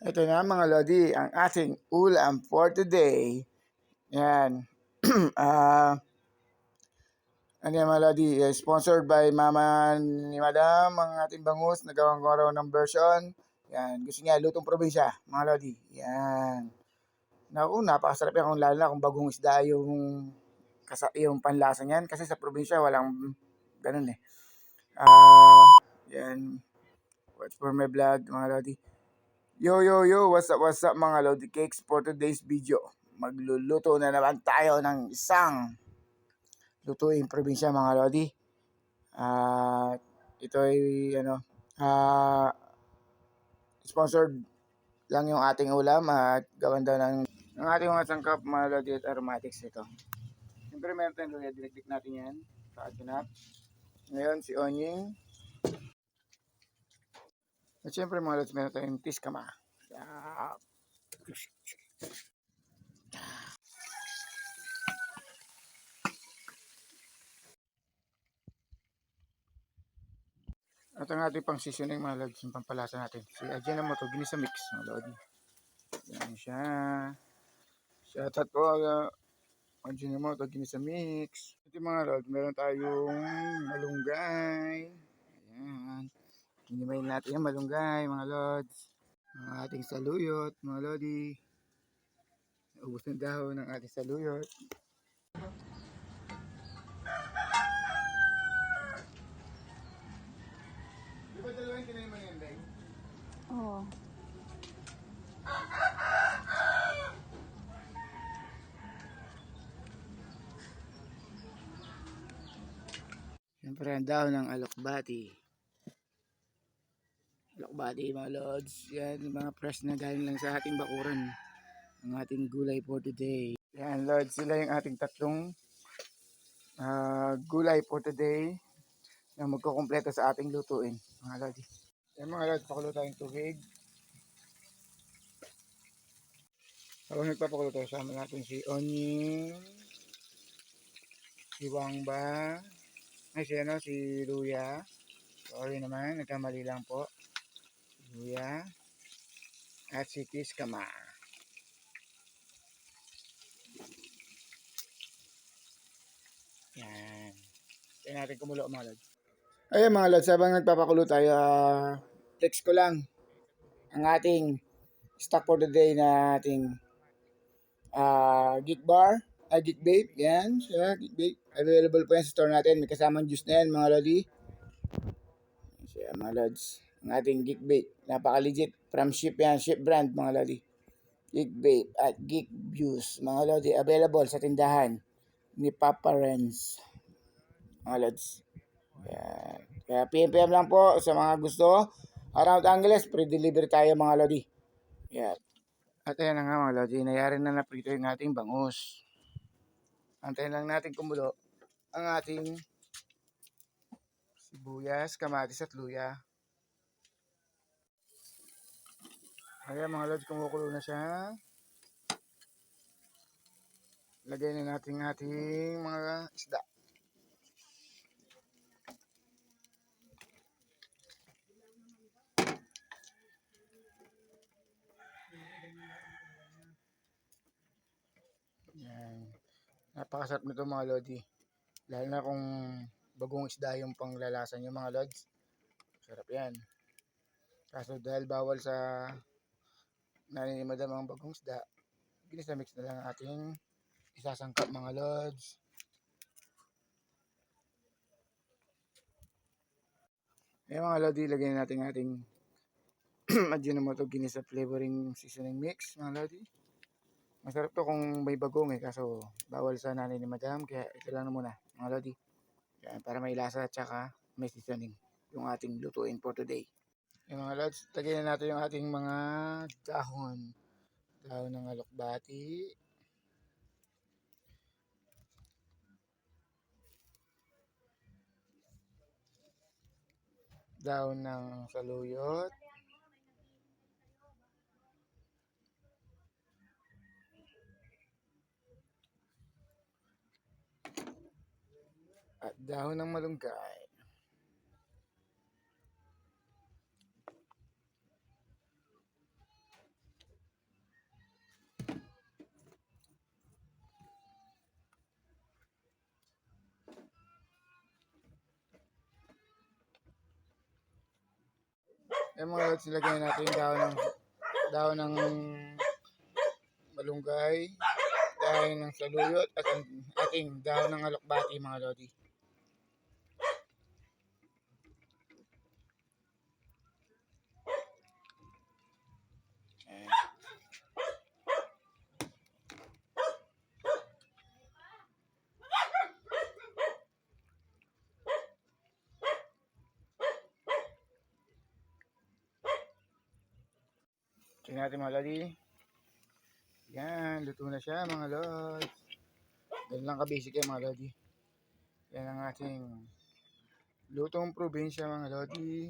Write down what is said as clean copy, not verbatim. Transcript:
Ito na mga Lodi, ang ating ulam for today. Yan. Ano yan mga Lodi? Sponsored by Mama ni Madam, ang ating bangus. Nagawang ko raw ng version. Yan. Gusto niya, lutong probinsya, mga Lodi. Yan. Naku, napakasarap yan kung lalo na kung bagong isda yung panlasa niyan. Kasi sa probinsya, walang ganun eh. Yan. Watch for my vlog, mga Lodi. Yo, what's up mga Lodi Cakes for today's video. Magluluto na naman tayo ng isang lutuing probinsya mga Lodi. Ito ay sponsored lang yung ating ulam at gawan daw ng ating mga sangkap mga Lodi at aromatics ito. Siyempre meron tayong luya, direktik natin yan sa atinap. Ngayon si Onying. At siyempre mga Lodi meron tayong tiskama. At ang ating pang seasoning mga Lodi, yung pampalasa natin. Si Ajinomoto ginisa mix mga Lodi. Yan siya. Shoutout po Ajinomoto ginisa mix. Ito mga Lodi, meron tayong malunggay. Ayan. Hinimayin natin yung malunggay mga Lodi. Ang ating saluyot mga Lodi. Ubus ng dahon ng ating saluyot. Di ba dalawang tinayiman yan, Day? Oo. Siyempre ang dahon ng alokbati. Alokbati mga Lods. Yan yung mga fresh na galing lang sa ating bakuran. Ang ating gulay for today. Yan Lods, sila yung ating tatlong gulay for today na magkukumpleto sa ating lutuin mga Lods. Yan mga Lods, pakulo tayong tubig. Habang nagpapakulo tayo, sama natin si Onying, si Wangba, si Luya. Sorry naman, nagkamali lang po. Luya at si Tiskama. Yan. Kaya natin kumulo mga Lods. Ayan mga Lods, habang nagpapakulo tayo, text ko lang ang ating stock for the day na ating Geek Bar, Geek Vape. Yan siya, Geek Vape. Available po yan sa store natin. May kasamang juice na yan mga Lodi. Yan siya mga Lods. Ang ating Geek Vape. Napaka-legit. From Ship yan. Ship brand mga Lodi. Geek Vape at Geek Juice mga Lodi. Available sa tindahan ni Papa Renz. Mga Lods. Yan. Kaya PM lang po sa mga gusto. Around Angeles, pre-deliver tayo mga Lodi. Yan. At ayan na nga mga Lodi, nayari na naprito yung ating bangus. Antayin lang natin kumulo ang ating sibuyas, kamatis at luya. Ayan mga Lodi, kumukulo na siya. Lagay na natin ating mga isda. Yan. Napakasarap nito mga Lodi. Lalo na kung bagong isda yung panglalasa nyo mga Lods. Sarap yan. Kaso dahil bawal sa naninimadam ang bagong isda, ginisamix na lang ating isasangkap mga Lods. Ayan mga Lodi, lagyan natin ating Ajinomoto ginisa flavoring seasoning mix mga Lodi. Masarap to kung may bagong kaso bawal sa nanay ni Madam, kaya ito lang na muna mga Lodi. Yan, para may lasa at saka may seasoning yung ating lutuin for today. Yung mga Lods, lagyan na natin yung ating mga dahon. Dahon ng alokbati. Dahon ng saluyot. At dahon ng malunggay. Yung mga lods, nilagyan natin yung dahon ng malunggay, dahon ng saluyot, at ang ating dahon ng alokbati mga lodi. Ayan. Tingnan natin mga lodi. Yan, luto na siya mga lodi. Ganun lang ka-basic yan mga lodi. Yan ang ating lutong probinsya mga lodi.